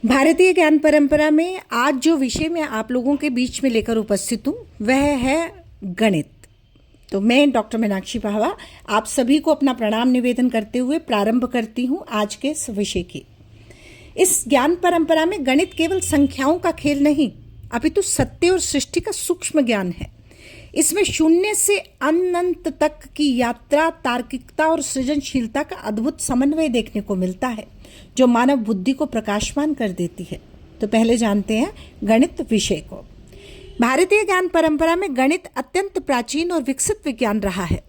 भारतीय ज्ञान परंपरा में आज जो विषय मैं आप लोगों के बीच में लेकर उपस्थित हूँ वह है गणित। तो मैं डॉक्टर मीनाक्षी पाहवा आप सभी को अपना प्रणाम निवेदन करते हुए प्रारंभ करती हूँ आज के इस विषय की। इस ज्ञान परंपरा में गणित केवल संख्याओं का खेल नहीं अपितु सत्य और सृष्टि का सूक्ष्म ज्ञान है। इसमें शून्य से अनंत तक की यात्रा, तार्किकता और सृजनशीलता का अद्भुत समन्वय देखने को मिलता है जो मानव बुद्धि को प्रकाशमान कर देती है। तो पहले जानते हैं गणित विषय को। भारतीय ज्ञान परंपरा में गणित अत्यंत प्राचीन और विकसित विज्ञान रहा है।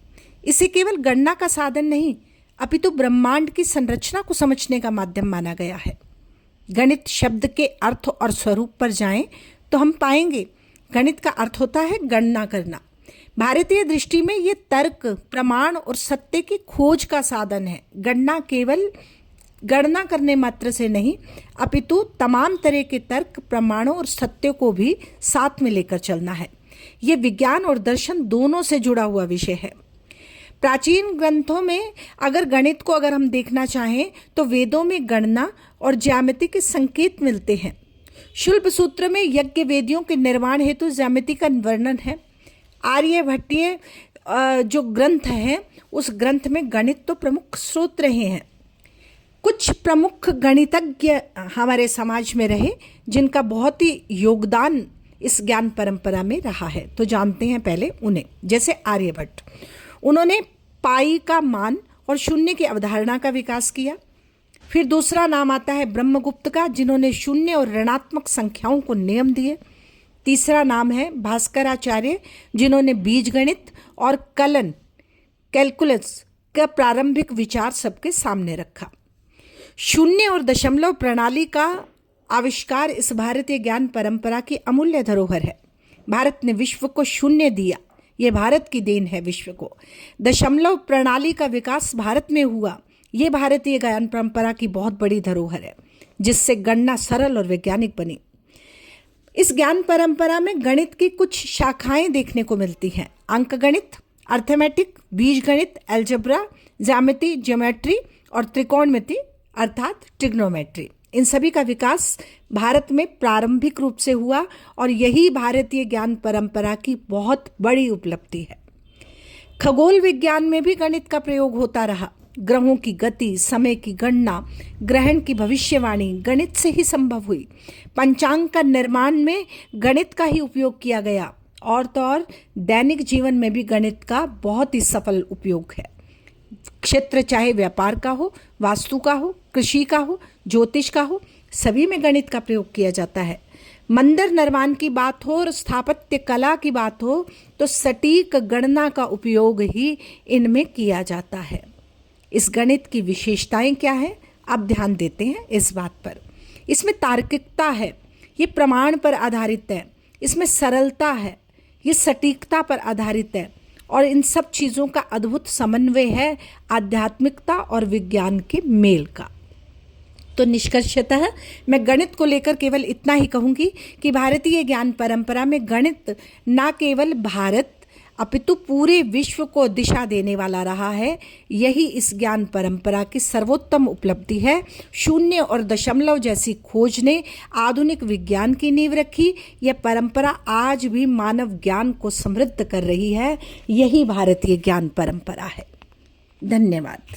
इसे केवल गणना का साधन नहीं अपितु ब्रह्मांड की संरचना को समझने का माध्यम माना गया है। गणित शब्द के अर्थ और स्वरूप पर जाएं तो हम पाएंगे गणित का अर्थ होता है गणना करना। भारतीय दृष्टि में ये तर्क, प्रमाण और सत्य की खोज का साधन है। गणना केवल गणना करने मात्र से नहीं अपितु तमाम तरह के तर्क, प्रमाणों और सत्य को भी साथ में लेकर चलना है। ये विज्ञान और दर्शन दोनों से जुड़ा हुआ विषय है। प्राचीन ग्रंथों में अगर हम देखना चाहें तो वेदों में गणना और ज्यामिति के संकेत मिलते हैं। शुल्ब सूत्र में यज्ञ वेदियों के निर्माण हेतु ज्यामिति का वर्णन है। आर्यभट्टीय जो ग्रंथ है उस ग्रंथ में गणित तो प्रमुख स्रोत रहे हैं। कुछ प्रमुख गणितज्ञ हमारे समाज में रहे जिनका बहुत ही योगदान इस ज्ञान परंपरा में रहा है। तो जानते हैं पहले उन्हें। जैसे आर्यभट्ट, उन्होंने पाई का मान और शून्य की अवधारणा का विकास किया। फिर दूसरा नाम आता है ब्रह्मगुप्त का, जिन्होंने शून्य और ऋणात्मक संख्याओं को नियम दिए। तीसरा नाम है भास्कराचार्य, जिन्होंने बीजगणित और कलन, कैलकुलस का प्रारंभिक विचार सबके सामने रखा। शून्य और दशमलव प्रणाली का आविष्कार इस भारतीय ज्ञान परंपरा की अमूल्य धरोहर है। भारत ने विश्व को शून्य दिया, ये भारत की देन है विश्व को। दशमलव प्रणाली का विकास भारत में हुआ, ये भारतीय ज्ञान परंपरा की बहुत बड़ी धरोहर है जिससे गणना सरल और वैज्ञानिक बनी। इस ज्ञान परंपरा में गणित की कुछ शाखाएं देखने को मिलती हैं। अंकगणित, अर्थमेटिक, बीजगणित, अलजेब्रा, ज्यामिति, ज्योमेट्री और त्रिकोणमिति अर्थात ट्रिग्नोमेट्री। इन सभी का विकास भारत में प्रारंभिक रूप से हुआ और यही भारतीय ज्ञान परंपरा की बहुत बड़ी उपलब्धि है। खगोल विज्ञान में भी गणित का प्रयोग होता रहा। ग्रहों की गति, समय की गणना, ग्रहण की भविष्यवाणी गणित से ही संभव हुई। पंचांग का निर्माण में गणित का ही उपयोग किया गया और तो और दैनिक जीवन में भी गणित का बहुत ही सफल उपयोग है। क्षेत्र चाहे व्यापार का हो, वास्तु का हो, कृषि का हो, ज्योतिष का हो, सभी में गणित का प्रयोग किया जाता है। मंदिर निर्माण की बात हो और स्थापत्य कला की बात हो तो सटीक गणना का उपयोग ही इनमें किया जाता है। इस गणित की विशेषताएं क्या है, अब ध्यान देते हैं इस बात पर। इसमें तार्किकता है, ये प्रमाण पर आधारित है। इसमें सरलता है, ये सटीकता पर आधारित है और इन सब चीज़ों का अद्भुत समन्वय है आध्यात्मिकता और विज्ञान के मेल का। तो निष्कर्षतः मैं गणित को लेकर केवल इतना ही कहूँगी कि भारतीय ज्ञान परंपरा में गणित न केवल भारत अपितु पूरे विश्व को दिशा देने वाला रहा है। यही इस ज्ञान परंपरा की सर्वोत्तम उपलब्धि है। शून्य और दशमलव जैसी खोज ने आधुनिक विज्ञान की नींव रखी। यह परंपरा आज भी मानव ज्ञान को समृद्ध कर रही है। यही भारतीय ज्ञान परंपरा है। धन्यवाद।